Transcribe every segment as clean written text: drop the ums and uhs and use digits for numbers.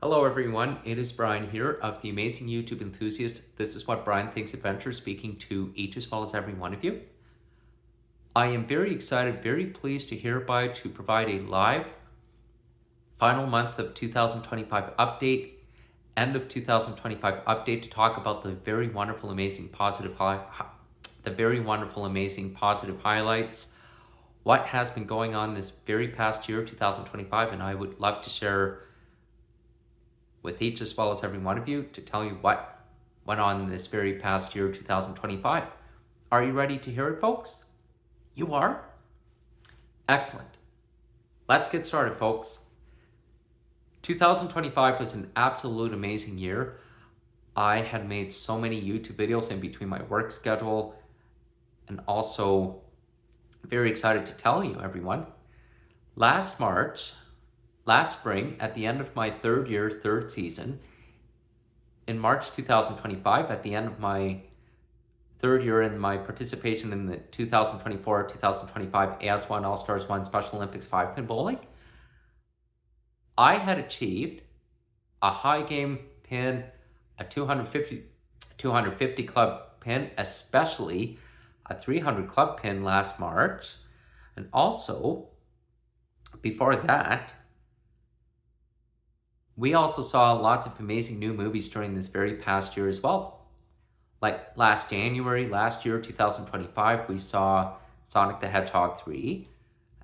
Hello everyone, it is Brian here of The Amazing YouTube Enthusiast. This is What Brian Thinks Adventure, speaking to each as well as every one of you. I am very excited, very pleased to hereby to provide a live final month of 2025 update, end of 2025 update to talk about the very wonderful, amazing, positive highlights, what has been going on this very past year, 2025, and I would love to share with each as well as every one of you to tell you what went on this very past year, 2025. Are you ready to hear it, folks? You are? Excellent. Let's get started, folks. 2025 was an absolute amazing year. I had made so many YouTube videos in between my work schedule, and also very excited to tell you, everyone. Last spring, at the end of my third season, in March 2025, at the end of my third year in my participation in the 2024-2025 AS1 All-Stars 1 Special Olympics 5-pin bowling, I had achieved a high game pin, a 250 club pin, especially a 300 club pin last March. And also, before that, we also saw lots of amazing new movies during this very past year as well. Like last year, 2025, we saw Sonic the Hedgehog 3,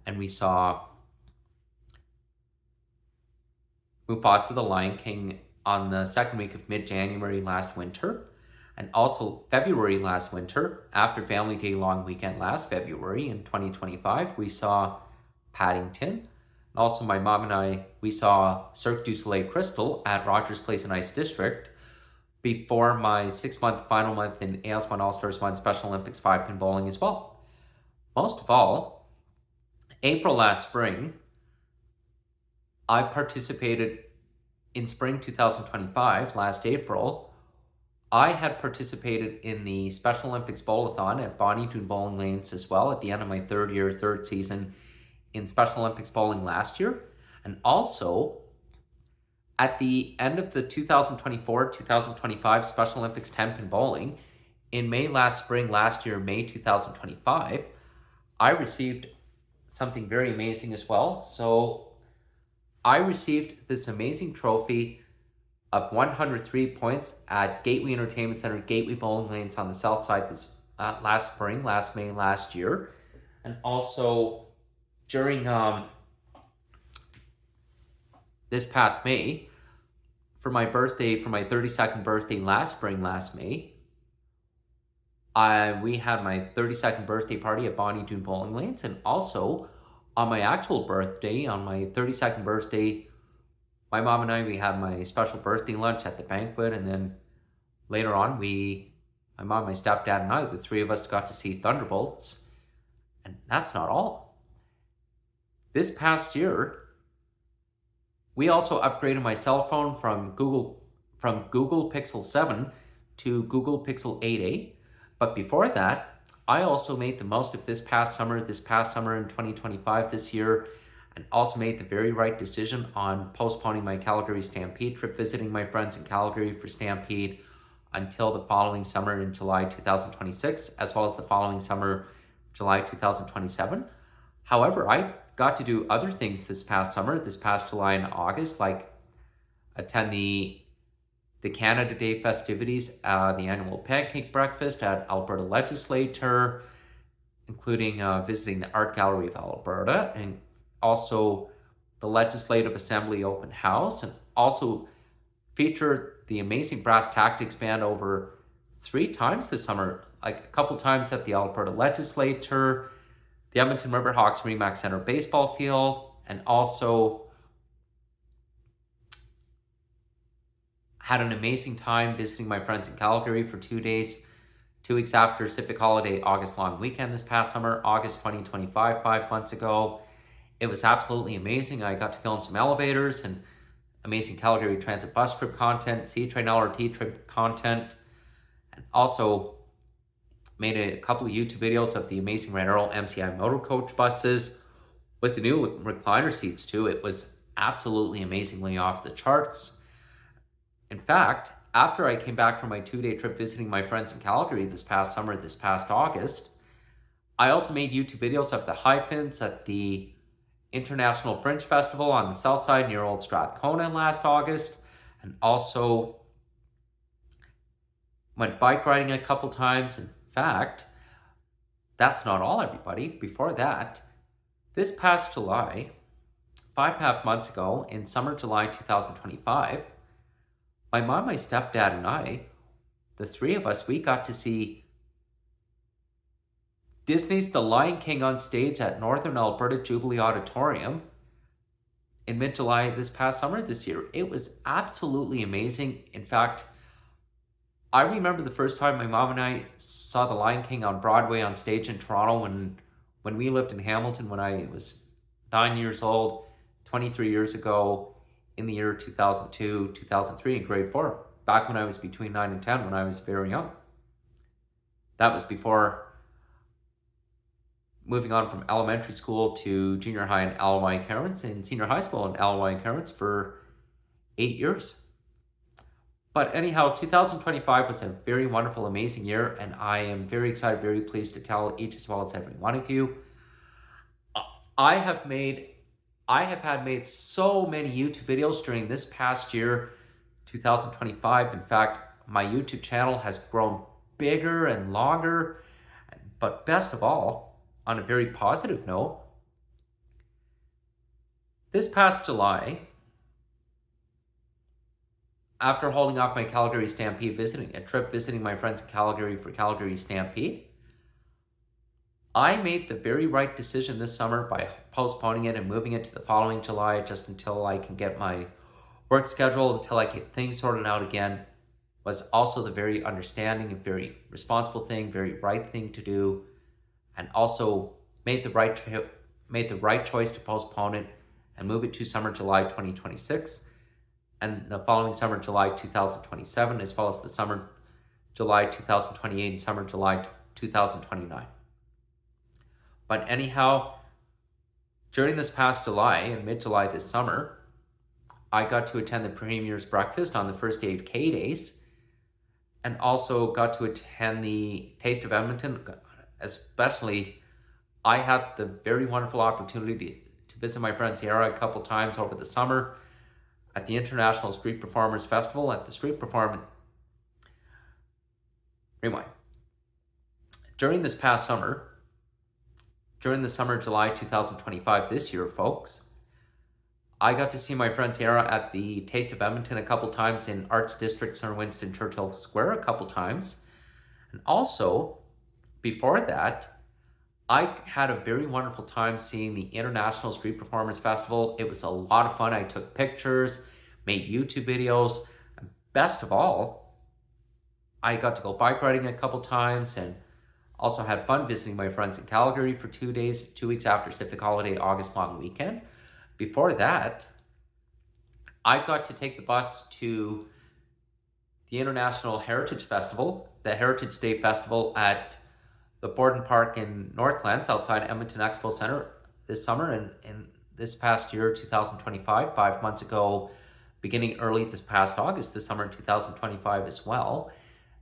and we saw Mufasa the Lion King on the second week of mid-January last winter. And also February last winter, after Family Day long weekend last February in 2025, we saw Paddington. Also, my mom and I, we saw Cirque du Soleil Crystal at Rogers Place and Ice District before my 6-month final month in AS1 All-Stars 1 Special Olympics 5-pin bowling as well. Most of all, April last spring, I participated in spring 2025, last April. I had participated in the Special Olympics Bowl-a-thon at Bonnie Doon Bowling Lanes as well at the end of my third season in Special Olympics bowling last year. And also, at the end of the 2024-2025 Special Olympics 10-pin bowling, in May last 2025, I received something very amazing as well. So I received this amazing trophy of 103 points at Gateway Entertainment Center, Gateway Bowling Lanes on the south side this last May last year. And also during this past May, for my 32nd birthday last May, we had my 32nd birthday party at Bonnie Doon Bowling Lanes, and also on my actual birthday, on my 32nd birthday, my mom and I, we had my special birthday lunch at the banquet, and then later on, my mom, my stepdad, and I, the three of us got to see Thunderbolts, and that's not all. This past year, we also upgraded my cell phone from Google Pixel 7 to Google Pixel 8a. But before that, I also made the most of this past summer in 2025 this year, and also made the very right decision on postponing my Calgary Stampede trip, visiting my friends in Calgary for Stampede until the following summer in July 2026, as well as the following summer, July 2027. However, I got to do other things this past summer, this past July and August, like attend the Canada Day festivities, the annual pancake breakfast at Alberta Legislature, including visiting the Art Gallery of Alberta, and also the Legislative Assembly open house, and also featured the amazing Brass Tactics Band over 3 times this summer, like a couple times at the Alberta Legislature, the Edmonton Riverhawks Remax Center baseball field, and also had an amazing time visiting my friends in Calgary for 2 days, 2 weeks after Civic Holiday August long weekend this past summer, August 2025, 5 months ago. It was absolutely amazing. I got to film some elevators and amazing Calgary Transit bus trip content, C-Train LRT trip content, and also made a couple of YouTube videos of the amazing Red Arrow MCI motor coach buses with the new recliner seats too. It was absolutely amazingly off the charts. In fact, after I came back from my 2-day trip visiting my friends in Calgary this past summer, this past August, I also made YouTube videos of the Hyphens at the International Fringe Festival on the south side near Old Strathcona last August, and also went bike riding a couple times. In fact, that's not all, everybody. Before that, this past July, 5.5 months ago, in summer July 2025, my mom, my stepdad, and I, the three of us, we got to see Disney's The Lion King on stage at Northern Alberta Jubilee Auditorium in mid-July this past summer this year. It was absolutely amazing. In fact, I remember the first time my mom and I saw The Lion King on Broadway on stage in Toronto when we lived in Hamilton when I was 9 years old, 23 years ago, in the year 2002, 2003 in grade 4, back when I was between 9 and 10, when I was very young. That was before moving on from elementary school to junior high in Alawai Carrots and senior high school in Alawai Carrots for 8 years. But anyhow, 2025 was a very wonderful, amazing year, and I am very excited, very pleased to tell each as well as every one of you. I have had made so many YouTube videos during this past year, 2025. In fact, my YouTube channel has grown bigger and longer, but best of all, on a very positive note, this past July, after holding off my Calgary Stampede visiting my friends in Calgary for Calgary Stampede, I made the very right decision this summer by postponing it and moving it to the following July just until I can get my work schedule, until I get things sorted out again. Was also the very understanding and very responsible thing, very right thing to do, and also made the right choice to postpone it and move it to summer July 2026 and the following summer July 2027, as well as the summer July 2028 and summer July 2029. But anyhow, during this past July and mid-July this summer, I got to attend the Premier's Breakfast on the first day of K-Days, and also got to attend the Taste of Edmonton. Especially, I had the very wonderful opportunity to visit my friend Sierra a couple times over the summer at the International Street Performers Festival at the Street Performance. Rewind. During the summer July 2025 this year, folks, I got to see my friend Sierra at the Taste of Edmonton a couple times in Arts District, Sir Winston Churchill Square a couple times. And also, before that, I had a very wonderful time seeing the International Street Performers Festival. It was a lot of fun. I took pictures, made YouTube videos. And best of all, I got to go bike riding a couple times and also had fun visiting my friends in Calgary for 2 days, 2 weeks after Civic Holiday August long weekend. Before that, I got to take the bus to the International Heritage Festival, the Heritage Day Festival at the Borden Park in Northlands outside Edmonton Expo Center this summer and in this past year, 2025, 5 months ago, beginning early this past August, this summer 2025 as well.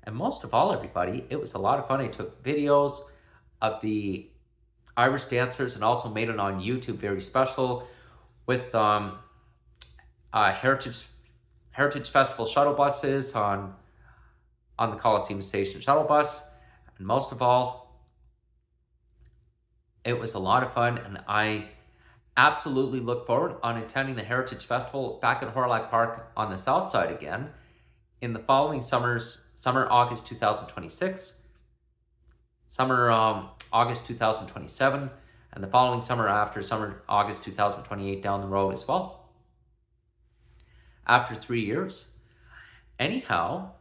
And most of all, everybody, it was a lot of fun. I took videos of the Irish dancers and also made it on YouTube, very special, with Heritage Festival shuttle buses on the Coliseum Station shuttle bus. And most of all, it was a lot of fun, and I absolutely look forward on attending the Heritage Festival back at Hawrelak Park on the south side again in the following summer August 2026, summer August 2027, and the following summer after summer August 2028 down the road as well. After 3 years. Anyhow,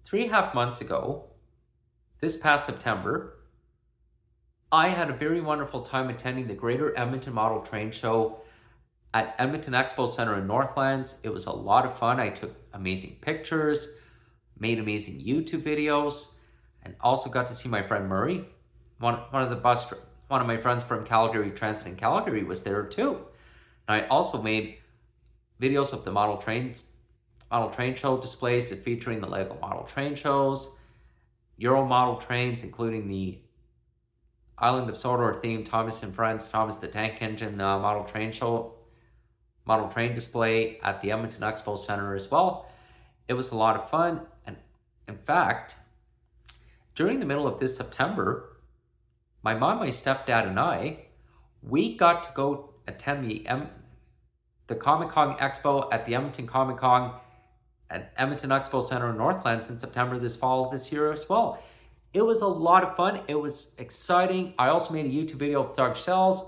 3.5 months ago, this past September, I had a very wonderful time attending the Greater Edmonton Model Train Show at Edmonton Expo Center in Northlands. It was a lot of fun. I took amazing pictures, made amazing YouTube videos, and also got to see my friend Murray. One of my friends from Calgary Transit in Calgary was there too. And I also made videos of the model trains model train show displays featuring the Lego model train shows, Euro model trains, including the Island of Sodor themed Thomas and Friends Thomas the Tank Engine model train display at the Edmonton Expo Center as well. It was a lot of fun, and in fact, during the middle of this September, my mom, my stepdad, and we got to go attend the Comic Con Expo at the Edmonton Comic Con at Edmonton Expo Center in Northlands in September this year as well. It was a lot of fun. It was exciting. I also made a YouTube video of Sarge Cells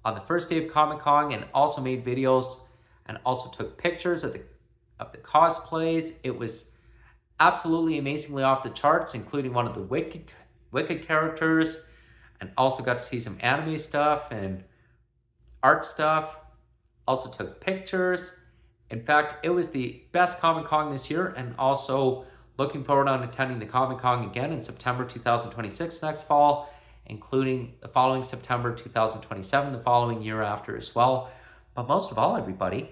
on the first day of Comic Con, and also made videos and also took pictures of the cosplays. It was absolutely amazingly off the charts, including one of the Wicked characters, and also got to see some anime stuff and art stuff. Also took pictures. In fact, it was the best Comic Con this year, and also looking forward on attending the Comic Con again in September 2026 next fall, including the following September 2027, the following year after as well. But most of all, everybody,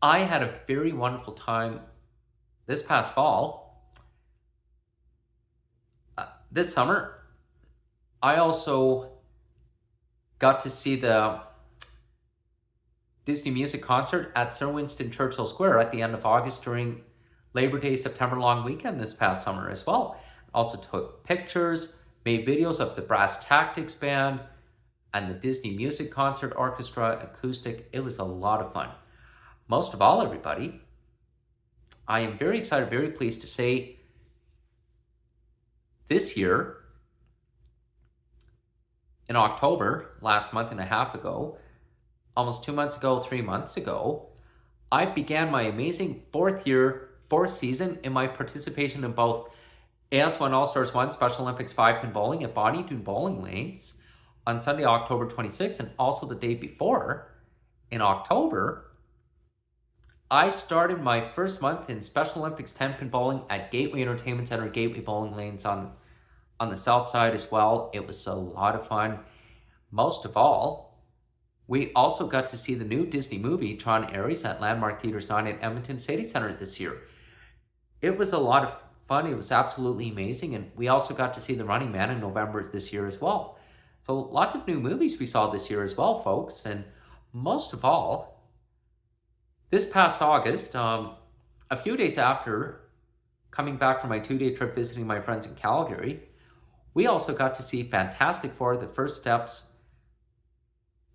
I had a very wonderful time this past fall. This summer, I also got to see the Disney music concert at Sir Winston Churchill Square at the end of August during Labor Day, September long weekend this past summer as well. Also took pictures, made videos of the Brass Tactics Band and the Disney Music Concert Orchestra acoustic. It was a lot of fun. Most of all, everybody, I am very excited, very pleased to say this year, in October, last month and a half ago, almost 2 months ago, 3 months ago, I began my amazing fourth season in my participation in both AS1 All-Stars 1 Special Olympics 5-pin bowling at Bonnie Doon Bowling Lanes on Sunday, October 26th, and also the day before, in October, I started my first month in Special Olympics 10-pin bowling at Gateway Entertainment Center, Gateway Bowling Lanes on the south side as well. It was a lot of fun. Most of all, we also got to see the new Disney movie, Tron Ares, at Landmark Theatres 9 at Edmonton City Centre this year. It was a lot of fun. It was absolutely amazing. And we also got to see The Running Man in November this year as well. So lots of new movies we saw this year as well, folks. And most of all, this past August, a few days after coming back from my 2-day trip visiting my friends in Calgary, we also got to see Fantastic Four: The First Steps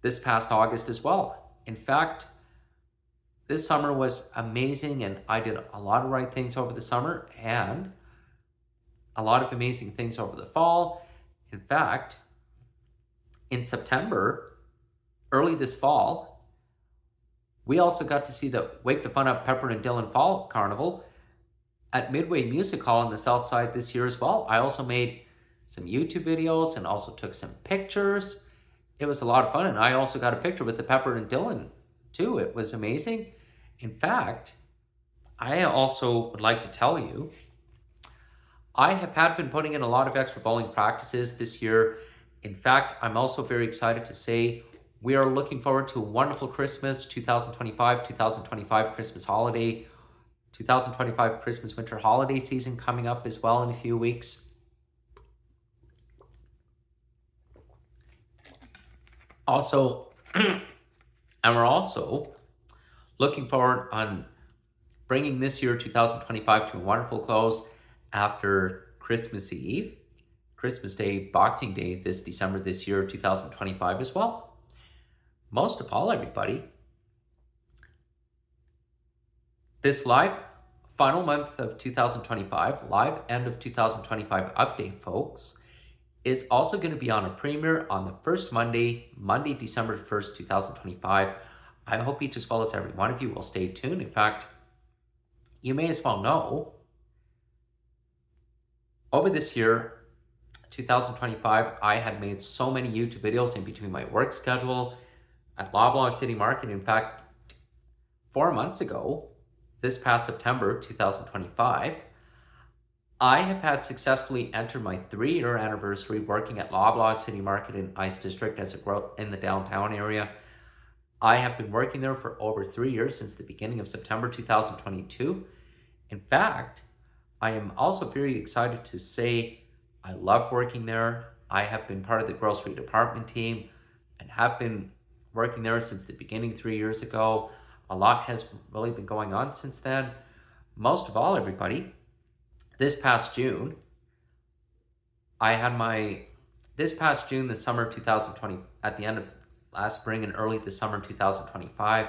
this past August as well. In fact, this summer was amazing, and I did a lot of right things over the summer and a lot of amazing things over the fall. In fact, in September, early this fall, we also got to see the Wake the Fun Up Pepper and Dylan Fall Carnival at Midway Music Hall on the south side this year as well. I also made some YouTube videos and also took some pictures. It was a lot of fun, and I also got a picture with the Pepper and Dylan too. It was amazing. In fact, I also would like to tell you, I have been putting in a lot of extra bowling practices this year. In fact, I'm also very excited to say we are looking forward to a wonderful Christmas, 2025 Christmas holiday, 2025 Christmas winter holiday season coming up as well in a few weeks. Also, and we're also looking forward on bringing this year, 2025, to a wonderful close after Christmas Eve, Christmas Day, Boxing Day this December this year, 2025 as well. Most of all, everybody, this live final month of 2025, live end of 2025 update, folks, is also going to be on a premiere on the first Monday, December 1st, 2025. I hope each as well as every one of you will stay tuned. In fact, you may as well know, over this year, 2025, I have made so many YouTube videos in between my work schedule at Loblaw City Market. In fact, 4 months ago, this past September 2025, I have had successfully entered my 3-year anniversary working at Loblaw City Market in Ice District as a growth in the downtown area. I have been working there for over 3 years, since the beginning of September 2022. In fact, I am also very excited to say I love working there. I have been part of the grocery department team and have been working there since the beginning 3 years ago. A lot has really been going on since then. Most of all, everybody, this past June, the summer 2020, at the end of last spring and early the summer 2025,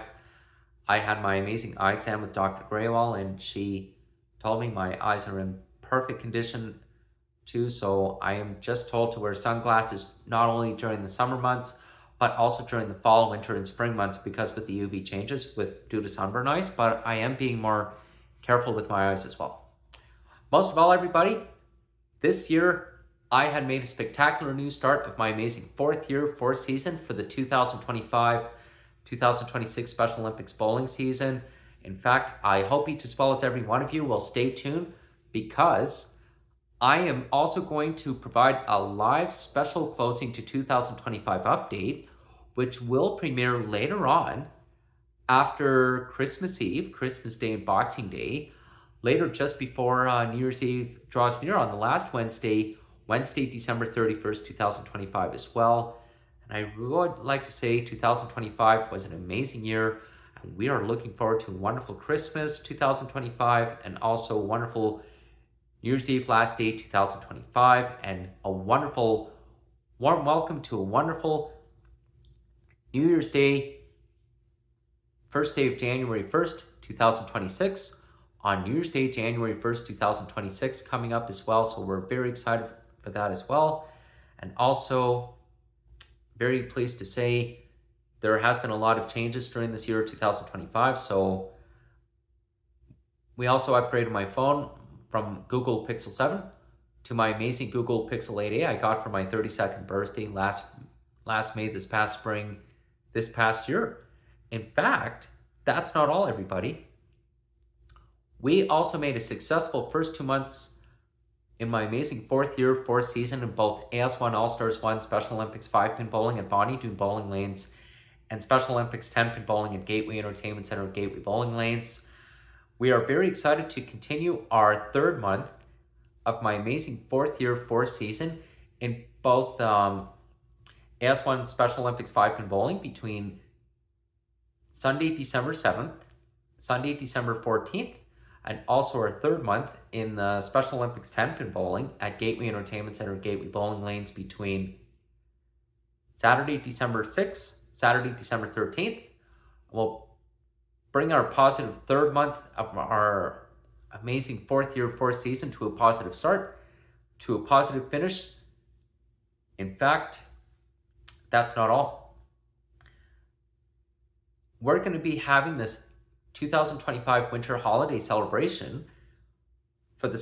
I had my amazing eye exam with Dr. Graywall, and she told me my eyes are in perfect condition too. So I am just told to wear sunglasses not only during the summer months, but also during the fall, winter, and spring months, because with the UV changes due to sunburn eyes. But I am being more careful with my eyes as well. Most of all, everybody, this year I had made a spectacular new start of my amazing fourth season for the 2025-2026 Special Olympics bowling season. In fact, I hope each as well as every one of you will stay tuned, because I am also going to provide a live special closing to 2025 update, which will premiere later on after Christmas Eve, Christmas Day, and Boxing Day. Later, just before New Year's Eve draws near on the last Wednesday, December 31st, 2025 as well. And I would like to say 2025 was an amazing year, and we are looking forward to a wonderful Christmas 2025, and also a wonderful New Year's Eve last day 2025, and a wonderful warm welcome to a wonderful New Year's Day, first day of January 1st, 2026, on New Year's Day, January 1st, 2026, coming up as well. So we're very excited for that as well. And also very pleased to say there has been a lot of changes during this year, 2025. So we also upgraded my phone from Google Pixel 7 to my amazing Google Pixel 8a I got for my 32nd birthday last May, this past spring, this past year. In fact, that's not all, everybody. We also made a successful first 2 months in my amazing fourth season in both AS1 All-Stars 1 Special Olympics 5-pin bowling at Bonnie Doon Bowling Lanes and Special Olympics 10-pin bowling at Gateway Entertainment Center at Gateway Bowling Lanes. We are very excited to continue our third month of my amazing fourth season in both AS1 Special Olympics 5-pin bowling between Sunday, December 7th, Sunday, December 14th, and also our third month in the Special Olympics 10-pin bowling at Gateway Entertainment Center, Gateway Bowling Lanes between Saturday, December 6th, Saturday, December 13th. We'll bring our positive third month of our amazing fourth season to a positive start, to a positive finish. In fact, that's not all. We're going to be having this 2025 winter holiday celebration for the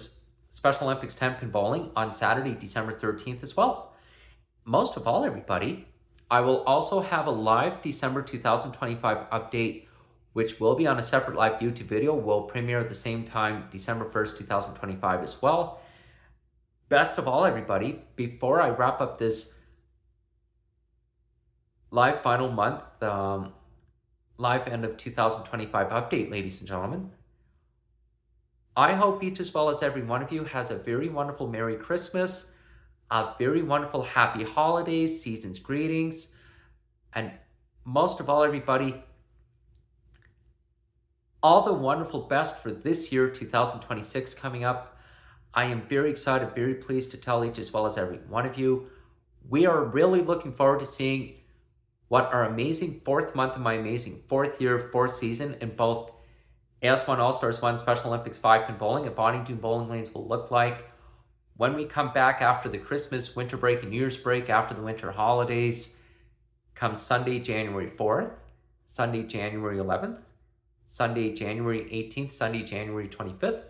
Special Olympics 10-pin bowling on Saturday, December 13th as well. Most of all, everybody, I will also have a live December 2025 update, which will be on a separate live YouTube video. Will premiere at the same time, December 1st, 2025 as well. Best of all, everybody, before I wrap up this live final month, live end of 2025 update, ladies and gentlemen, I hope each as well as every one of you has a very wonderful Merry Christmas, a very wonderful Happy Holidays, season's greetings, and most of all, everybody, all the wonderful best for this year, 2026, coming up. I am very excited, very pleased to tell each as well as every one of you, we are really looking forward to seeing what our amazing fourth month of my amazing fourth season in both AS1 All-Stars 1 Special Olympics 5-pin bowling at Bonnie Doon Bowling Lanes will look like when we come back after the Christmas, winter break, and New Year's break, after the winter holidays, come Sunday, January 4th, Sunday, January 11th, Sunday, January 18th, Sunday, January 25th,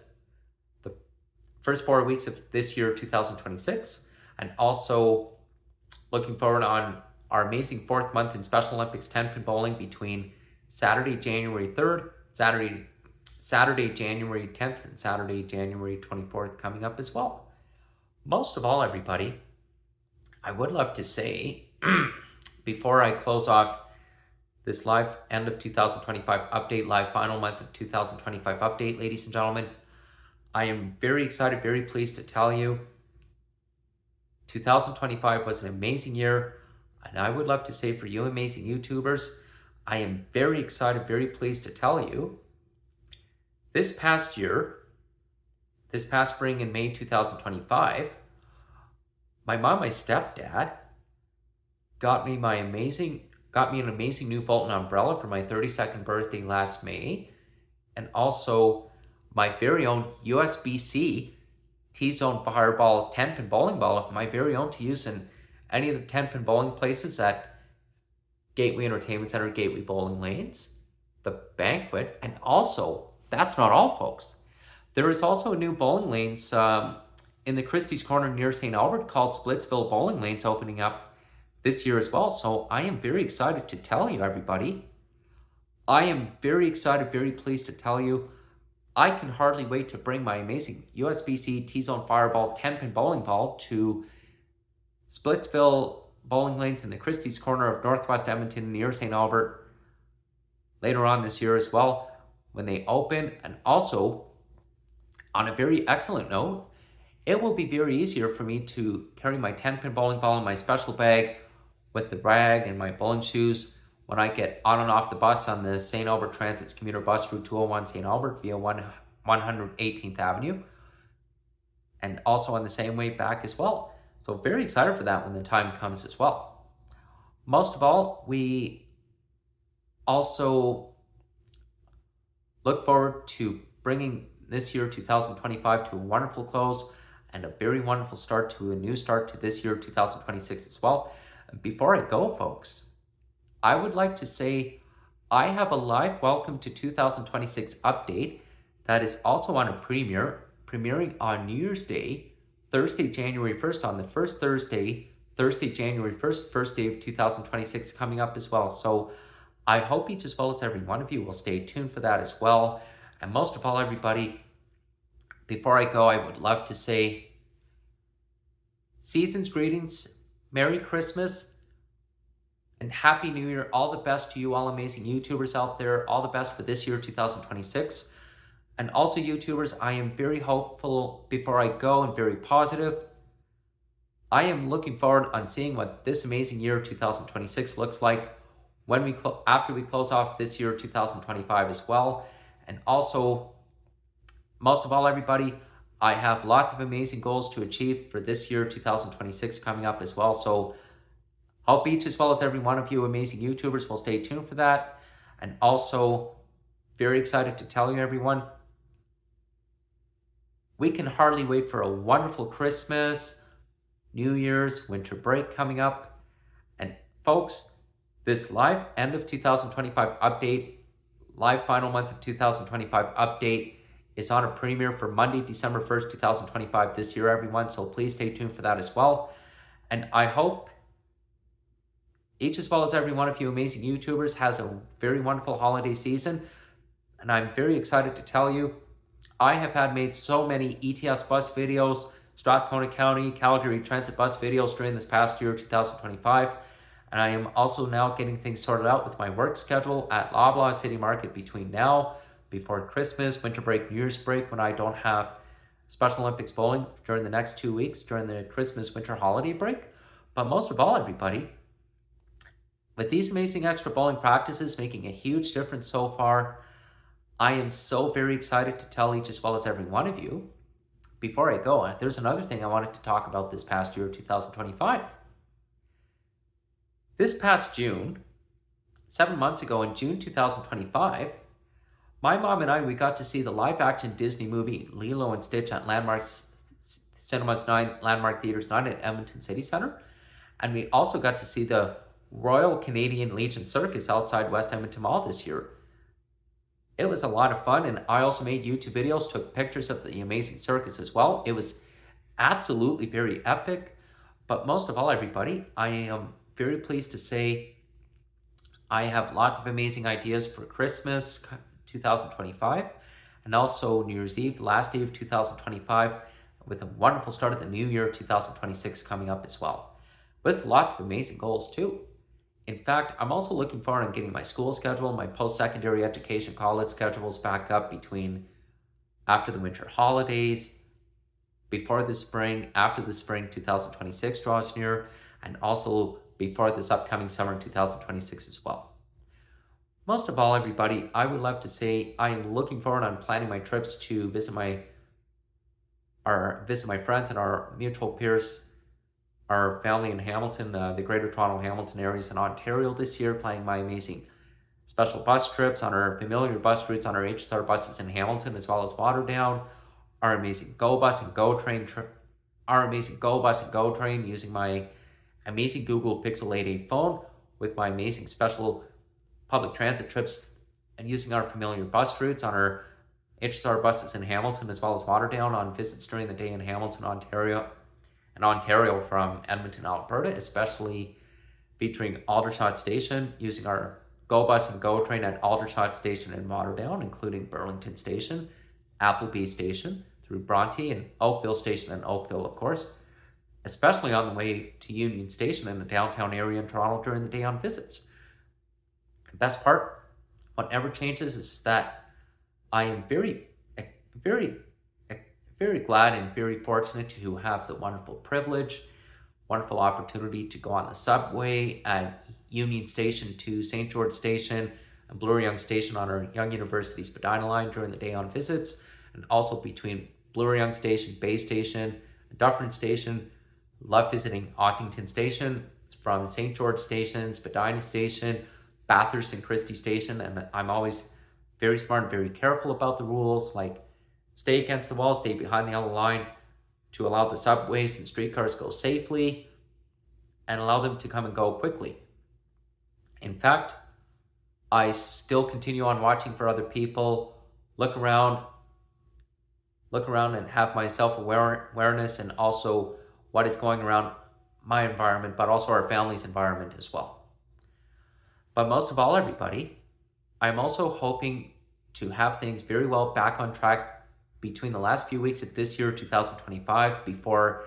the first 4 weeks of this year, 2026, and also looking forward on our amazing fourth month in Special Olympics 10-pin bowling between Saturday, January 3rd, Saturday, January 10th, and Saturday, January 24th coming up as well. Most of all, everybody, I would love to say, before I close off this live end of 2025 update, live final month of 2025 update, ladies and gentlemen. I am very excited, very pleased to tell you 2025 was an amazing year, and I would love to say for you amazing YouTubers, I am very excited, very pleased to tell you this past year, this past spring in May 2025, my mom, my stepdad got me an amazing new Fulton umbrella for my 32nd birthday last May, and also my very own USB-C T-Zone Fireball 10-pin bowling ball, my very own, to use in any of the 10-pin bowling places at Gateway Entertainment Center, Gateway Bowling Lanes, the Banquet, and also, that's not all, folks. There is also a new bowling lanes in the Christie's Corner near St. Albert called Splitsville Bowling Lanes opening up this year as well. So I am very excited to tell you, everybody. I am very excited, very pleased to tell you I can hardly wait to bring my amazing USB-C T-Zone Fireball 10-pin bowling ball to Splitsville Bowling Lanes in the Christie's Corner of Northwest Edmonton near St. Albert later on this year as well when they open. And also, on a very excellent note, it will be very easier for me to carry my 10-pin bowling ball in my special bag with the rag and my bowling shoes when I get on and off the bus on the St. Albert Transit's commuter bus route 201 St. Albert via 118th Avenue, and also on the same way back as well. So very excited for that when the time comes as well. Most of all, we also look forward to bringing this year 2025 to a wonderful close and a very wonderful start to a new start to this year 2026 as well. And before I go, folks, I would like to say I have a live welcome to 2026 update that is also on a premiering on New Year's Day, Thursday, January 1st, on the first Thursday, January 1st, first day of 2026 coming up as well. So I hope each as well as every one of you will stay tuned for that as well. And most of all, everybody, before I go, I would love to say season's greetings, Merry Christmas, and Happy New Year. All the best to you, all amazing YouTubers out there. All the best for this year, 2026. And also, YouTubers, I am very hopeful before I go and very positive. I am looking forward on seeing what this amazing year, 2026, looks like when after we close off this year, 2025 as well. And also, most of all, everybody, I have lots of amazing goals to achieve for this year, 2026, coming up as well. So hope each as well as every one of you amazing YouTubers will stay tuned for that. And also, very excited to tell you, everyone, we can hardly wait for a wonderful Christmas, New Year's, winter break coming up. And folks, this live end of 2025 update, live final month of 2025 update is on a premiere for Monday, December 1st, 2025 this year, everyone. So please stay tuned for that as well. And I hope each as well as every one of you amazing YouTubers has a very wonderful holiday season. And I'm very excited to tell you, I have made so many ETS bus videos, Strathcona County, Calgary Transit bus videos during this past year, 2025. And I am also now getting things sorted out with my work schedule at Loblaw City Market between now, before Christmas, winter break, New Year's break, when I don't have Special Olympics bowling during the next 2 weeks during the Christmas winter holiday break. But most of all, everybody, with these amazing extra bowling practices making a huge difference so far, I am so very excited to tell each as well as every one of you. Before I go, there's another thing I wanted to talk about this past year, 2025. This past June, 7 months ago in June 2025, my mom and I, we got to see the live-action Disney movie Lilo and Stitch at Landmark Cinemas 9, Landmark Theaters 9 at Edmonton City Centre. And we also got to see the Royal Canadian Legion Circus outside West Edmonton Mall this year. It was a lot of fun, and I also made YouTube videos, took pictures of the amazing circus as well. It was absolutely very epic. But most of all, everybody, I am very pleased to say I have lots of amazing ideas for Christmas 2025 and also New Year's Eve, the last day of 2025, with a wonderful start of the new year 2026 coming up as well, with lots of amazing goals too. In fact, I'm also looking forward to getting my school schedule, my post-secondary education college schedules back up between after the winter holidays, before the spring, after the spring 2026 draws near, and also before this upcoming summer 2026 as well. Most of all, everybody, I would love to say I am looking forward on planning my trips to visit my friends and our mutual peers, our family in Hamilton, the Greater Toronto Hamilton areas in Ontario this year, planning my amazing special bus trips on our familiar bus routes on our HSR buses in Hamilton as well as Waterdown, our amazing Go Bus and Go Train trip, our amazing Go Bus and Go Train using my amazing Google Pixel 8a phone with my amazing special public transit trips and using our familiar bus routes on our HSR buses in Hamilton as well as Waterdown on visits during the day in Hamilton, Ontario, and Ontario from Edmonton, Alberta, especially featuring Aldershot Station, using our Go Bus and Go Train at Aldershot Station in Waterdown, including Burlington Station, Appleby Station, through Bronte and Oakville Station in Oakville, of course, especially on the way to Union Station in the downtown area in Toronto during the day on visits. The best part, what never changes, is that I am very glad and very fortunate to have the wonderful privilege, wonderful opportunity to go on the subway at Union Station to St. George Station and Bloor-Yonge Station on our Young University Spadina line during the day on visits, and also between Bloor-Yonge Station, Bay Station, and Dufferin Station. Love visiting Ossington Station from St. George Station, Spadina Station, Bathurst and Christie Station, and I'm always very smart and very careful about the rules, like stay against the wall, stay behind the yellow line to allow the subways and streetcars go safely and allow them to come and go quickly. In fact, I still continue on watching for other people, look around and have my self-awareness and also what is going around my environment, but also our family's environment as well. But most of all, everybody, I'm also hoping to have things very well back on track between the last few weeks of this year, 2025, before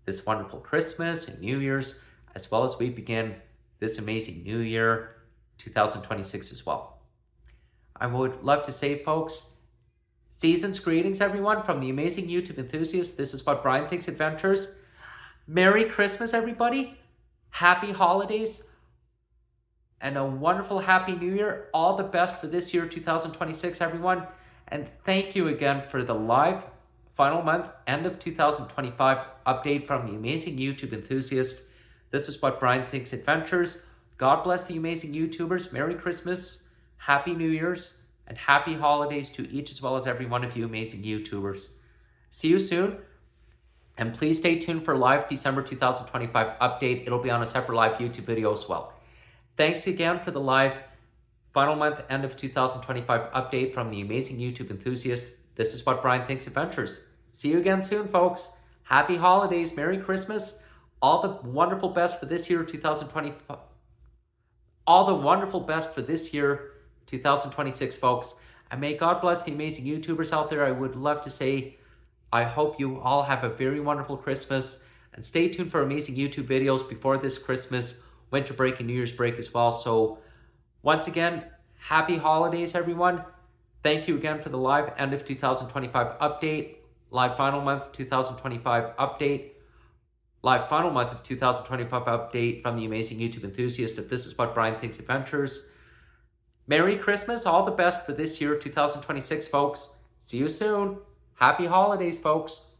this wonderful Christmas and New Year's, as well as we begin this amazing new year, 2026 as well. I would love to say, folks, season's greetings, everyone, from the amazing YouTube enthusiasts. This is What Brian Thinks Adventures. Merry Christmas, everybody. Happy holidays. And a wonderful Happy New Year. All the best for this year, 2026, everyone. And thank you again for the live final month, end of 2025 update from the amazing YouTube enthusiast. This is What Brian Thinks Adventures. God bless the amazing YouTubers. Merry Christmas, Happy New Year's, and Happy Holidays to each as well as every one of you amazing YouTubers. See you soon. And please stay tuned for live December 2025 update. It'll be on a separate live YouTube video as well. Thanks again for the live final month, end of 2025 update from the amazing YouTube enthusiast. This is What Brian Thinks Adventures. See you again soon, folks. Happy holidays. Merry Christmas. All the wonderful best for this year, 2025. All the wonderful best for this year, 2026, folks. And may God bless the amazing YouTubers out there. I would love to say, I hope you all have a very wonderful Christmas. And stay tuned for amazing YouTube videos before this Christmas, winter break, and New Year's break as well. So once again, happy holidays, everyone. Thank you again for the live end of 2025 update, live final month 2025 update, live final month of 2025 update from the amazing YouTube enthusiast of This Is What Brian Thinks Adventures. Merry Christmas. All the best for this year, 2026, folks. See you soon. Happy holidays, folks.